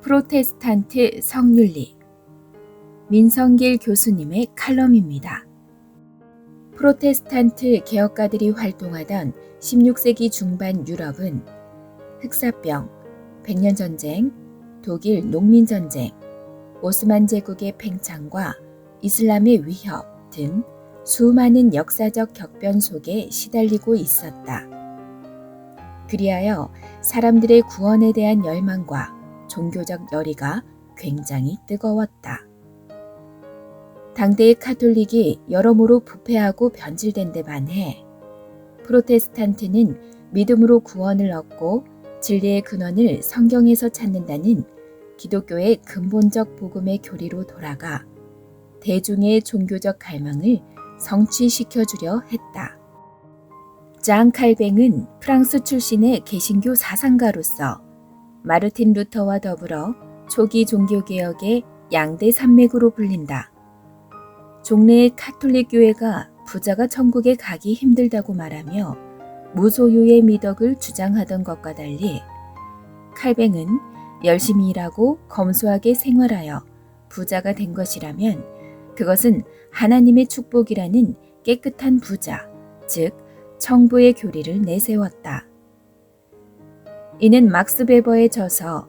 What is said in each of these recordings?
프로테스탄트 성윤리 민성길 교수님의 칼럼입니다. 프로테스탄트 개혁가들이 활동하던 16세기 중반 유럽은 흑사병, 백년전쟁, 독일 농민전쟁, 오스만 제국의 팽창과 이슬람의 위협 등 수많은 역사적 격변 속에 시달리고 있었다. 그리하여 사람들의 구원에 대한 열망과 종교적 열의가 굉장히 뜨거웠다. 당대의 카톨릭이 여러모로 부패하고 변질된 데 반해 프로테스탄트는 믿음으로 구원을 얻고 진리의 근원을 성경에서 찾는다는 기독교의 근본적 복음의 교리로 돌아가 대중의 종교적 갈망을 성취시켜주려 했다. 장 칼뱅은 프랑스 출신의 개신교 사상가로서 마르틴 루터와 더불어 초기 종교개혁의 양대 산맥으로 불린다. 종래의 카톨릭 교회가 부자가 천국에 가기 힘들다고 말하며 무소유의 미덕을 주장하던 것과 달리 칼뱅은 열심히 일하고 검소하게 생활하여 부자가 된 것이라면 그것은 하나님의 축복이라는 깨끗한 부자, 즉 청부의 교리를 내세웠다. 이는 막스 베버에 져서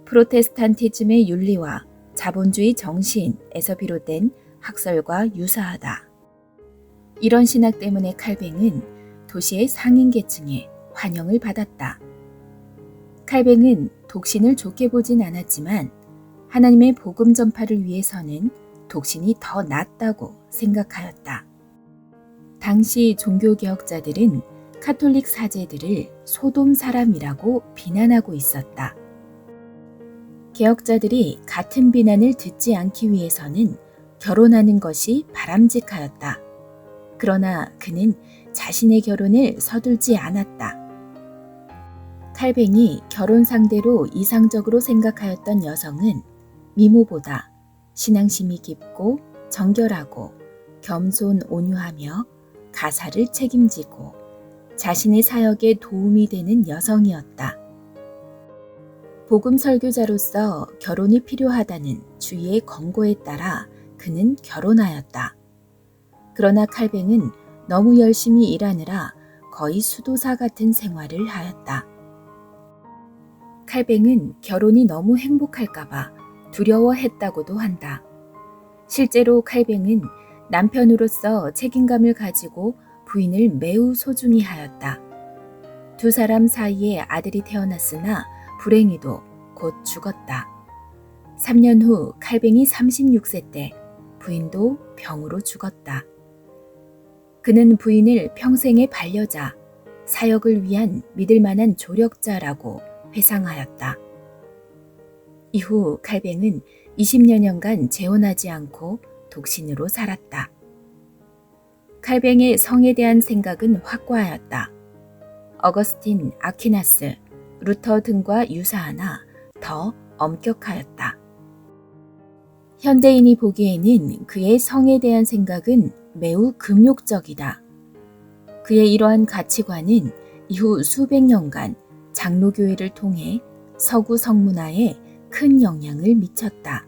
프로테스탄티즘의 윤리와 자본주의 정신에서 비롯된 학설과 유사하다. 이런 신학 때문에 칼뱅은 도시의 상인 계층에 환영을 받았다. 칼뱅은 독신을 좋게 보진 않았지만 하나님의 복음 전파를 위해서는 독신이 더 낫다고 생각하였다. 당시 종교개혁자들은 카톨릭 사제들을 소돔 사람이라고 비난하고 있었다. 개혁자들이 같은 비난을 듣지 않기 위해서는 결혼하는 것이 바람직하였다. 그러나 그는 자신의 결혼을 서둘지 않았다. 칼뱅이 결혼 상대로 이상적으로 생각하였던 여성은 미모보다 신앙심이 깊고 정결하고 겸손 온유하며 가사를 책임지고 자신의 사역에 도움이 되는 여성이었다. 복음 설교자로서 결혼이 필요하다는 주위의 권고에 따라 그는 결혼하였다. 그러나 칼뱅은 너무 열심히 일하느라 거의 수도사 같은 생활을 하였다. 칼뱅은 결혼이 너무 행복할까봐 두려워했다고도 한다. 실제로 칼뱅은 남편으로서 책임감을 가지고 부인을 매우 소중히 하였다. 두 사람 사이에 아들이 태어났으나 불행히도 곧 죽었다. 3년 후 칼뱅이 36세 때 부인도 병으로 죽었다. 그는 부인을 평생의 반려자, 사역을 위한 믿을 만한 조력자라고 회상하였다. 이후 칼뱅은 20여 년간 재혼하지 않고 독신으로 살았다. 칼뱅의 성에 대한 생각은 확고하였다. 어거스틴, 아퀴나스, 루터 등과 유사하나 더 엄격하였다. 현대인이 보기에는 그의 성에 대한 생각은 매우 금욕적이다. 그의 이러한 가치관은 이후 수백 년간 장로교회를 통해 서구 성문화에 큰 영향을 미쳤다.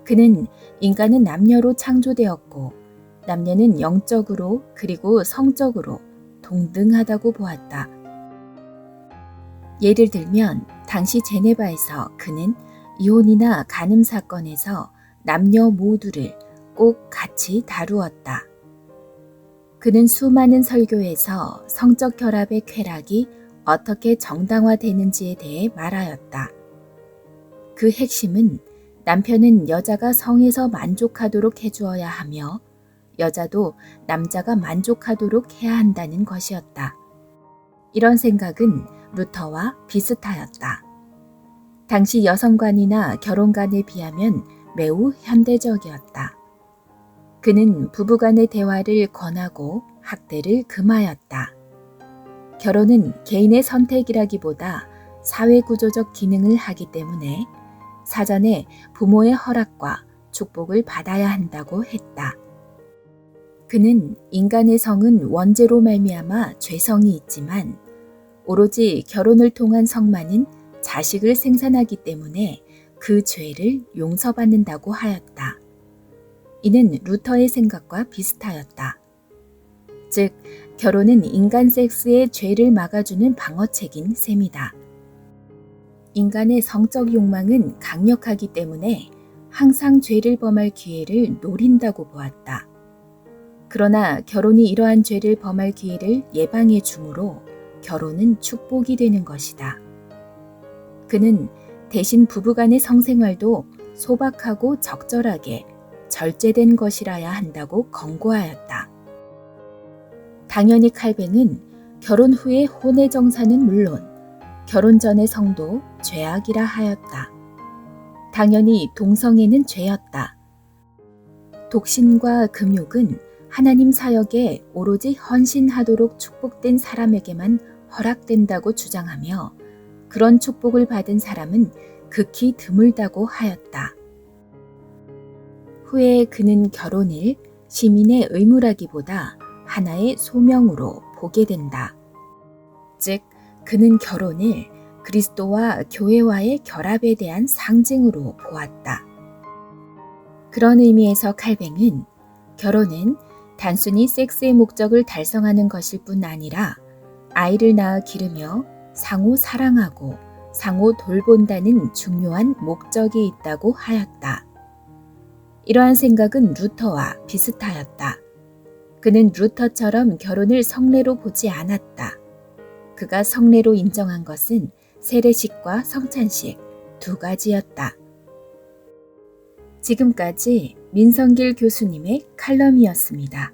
그는 인간은 남녀로 창조되었고 남녀는 영적으로 그리고 성적으로 동등하다고 보았다. 예를 들면 당시 제네바에서 그는 이혼이나 간음 사건에서 남녀 모두를 꼭 같이 다루었다. 그는 수많은 설교에서 성적 결합의 쾌락이 어떻게 정당화되는지에 대해 말하였다. 그 핵심은 남편은 여자가 성에서 만족하도록 해주어야 하며 여자도 남자가 만족하도록 해야 한다는 것이었다. 이런 생각은 루터와 비슷하였다. 당시 여성관이나 결혼관에 비하면 매우 현대적이었다. 그는 부부간의 대화를 권하고 학대를 금하였다. 결혼은 개인의 선택이라기보다 사회구조적 기능을 하기 때문에 사전에 부모의 허락과 축복을 받아야 한다고 했다. 그는 인간의 성은 원죄로 말미암아 죄성이 있지만 오로지 결혼을 통한 성만은 자식을 생산하기 때문에 그 죄를 용서받는다고 하였다. 이는 루터의 생각과 비슷하였다. 즉, 결혼은 인간 섹스의 죄를 막아주는 방어책인 셈이다. 인간의 성적 욕망은 강력하기 때문에 항상 죄를 범할 기회를 노린다고 보았다. 그러나 결혼이 이러한 죄를 범할 기회를 예방해 주므로 결혼은 축복이 되는 것이다. 그는 대신 부부간의 성생활도 소박하고 적절하게 절제된 것이라야 한다고 권고하였다. 당연히 칼뱅은 결혼 후의 혼외 정사는 물론 결혼 전의 성도 죄악이라 하였다. 당연히 동성애는 죄였다. 독신과 금욕은 하나님 사역에 오로지 헌신하도록 축복된 사람에게만 허락된다고 주장하며 그런 축복을 받은 사람은 극히 드물다고 하였다. 후에 그는 결혼을 시민의 의무라기보다 하나의 소명으로 보게 된다. 즉, 그는 결혼을 그리스도와 교회와의 결합에 대한 상징으로 보았다. 그런 의미에서 칼뱅은 결혼은 단순히 섹스의 목적을 달성하는 것일 뿐 아니라 아이를 낳아 기르며 상호 사랑하고 상호 돌본다는 중요한 목적이 있다고 하였다. 이러한 생각은 루터와 비슷하였다. 그는 루터처럼 결혼을 성례로 보지 않았다. 그가 성례로 인정한 것은 세례식과 성찬식 두 가지였다. 지금까지 민성길 교수님의 칼럼이었습니다.